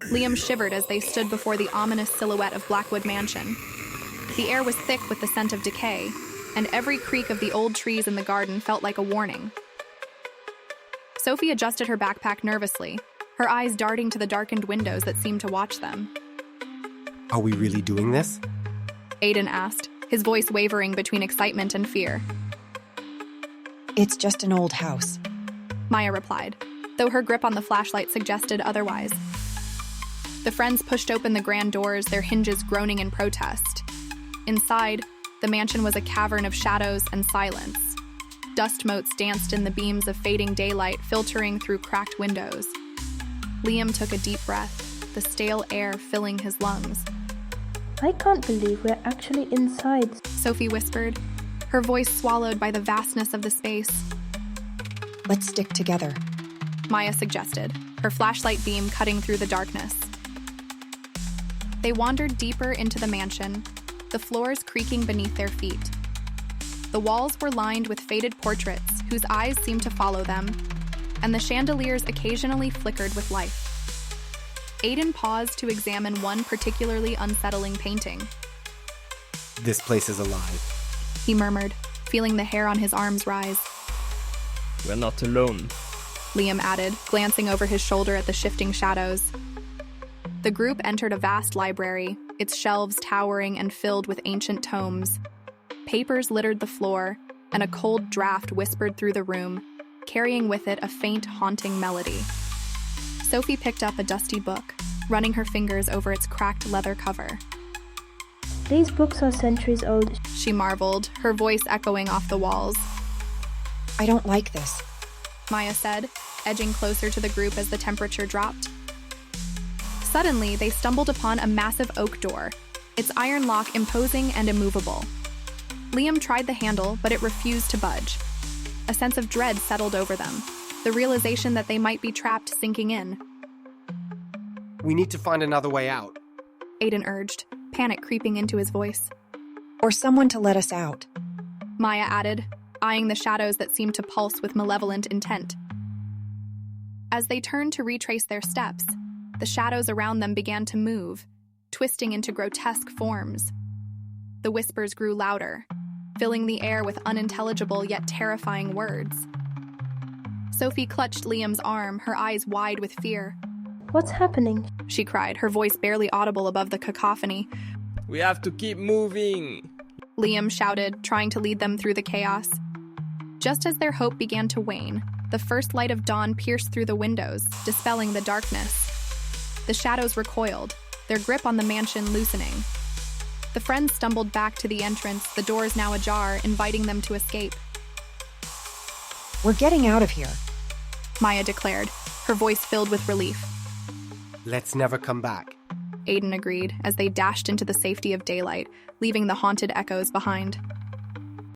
Liam shivered as they stood before the ominous silhouette of Blackwood Mansion. The air was thick with the scent of decay, and every creak of the old trees in the garden felt like a warning. Sophie adjusted her backpack nervously, her eyes darting to the darkened windows that seemed to watch them. Are we really doing this? Aiden asked, his voice wavering between excitement and fear. It's just an old house, Maya replied, though her grip on the flashlight suggested otherwise. The friends pushed open the grand doors, their hinges groaning in protest. Inside, the mansion was a cavern of shadows and silence. Dust motes danced in the beams of fading daylight filtering through cracked windows. Liam took a deep breath, the stale air filling his lungs. I can't believe we're actually inside, Sophie whispered, her voice swallowed by the vastness of the space. Let's stick together, Maya suggested, her flashlight beam cutting through the darkness. They wandered deeper into the mansion, the floors creaking beneath their feet. The walls were lined with faded portraits whose eyes seemed to follow them, and the chandeliers occasionally flickered with life. Aiden paused to examine one particularly unsettling painting. This place is alive, He murmured, feeling the hair on his arms rise. We're not alone, Liam added, glancing over his shoulder at the shifting shadows. The group entered a vast library, its shelves towering and filled with ancient tomes. Papers littered the floor, and a cold draft whispered through the room, carrying with it a faint, haunting melody. Sophie picked up a dusty book, running her fingers over its cracked leather cover. These books are centuries old. She marveled, her voice echoing off the walls. I don't like this, Maya said, edging closer to the group as the temperature dropped. Suddenly, they stumbled upon a massive oak door, its iron lock imposing and immovable. Liam tried the handle, but it refused to budge. A sense of dread settled over them, the realization that they might be trapped sinking in. We need to find another way out. Aiden urged, panic creeping into his voice. or someone to let us out. Maya added, eyeing the shadows that seemed to pulse with malevolent intent. As they turned to retrace their steps, the shadows around them began to move, twisting into grotesque forms. The whispers grew louder, filling the air with unintelligible yet terrifying words. Sophie clutched Liam's arm, her eyes wide with fear. What's happening? She cried, her voice barely audible above the cacophony. We have to keep moving, Liam shouted, trying to lead them through the chaos. Just as their hope began to wane, the first light of dawn pierced through the windows, dispelling the darkness. The shadows recoiled, their grip on the mansion loosening. The friends stumbled back to the entrance, the doors now ajar, inviting them to escape. We're getting out of here, Maya declared, her voice filled with relief. Let's never come back, Aiden agreed as they dashed into the safety of daylight, leaving the haunted echoes behind.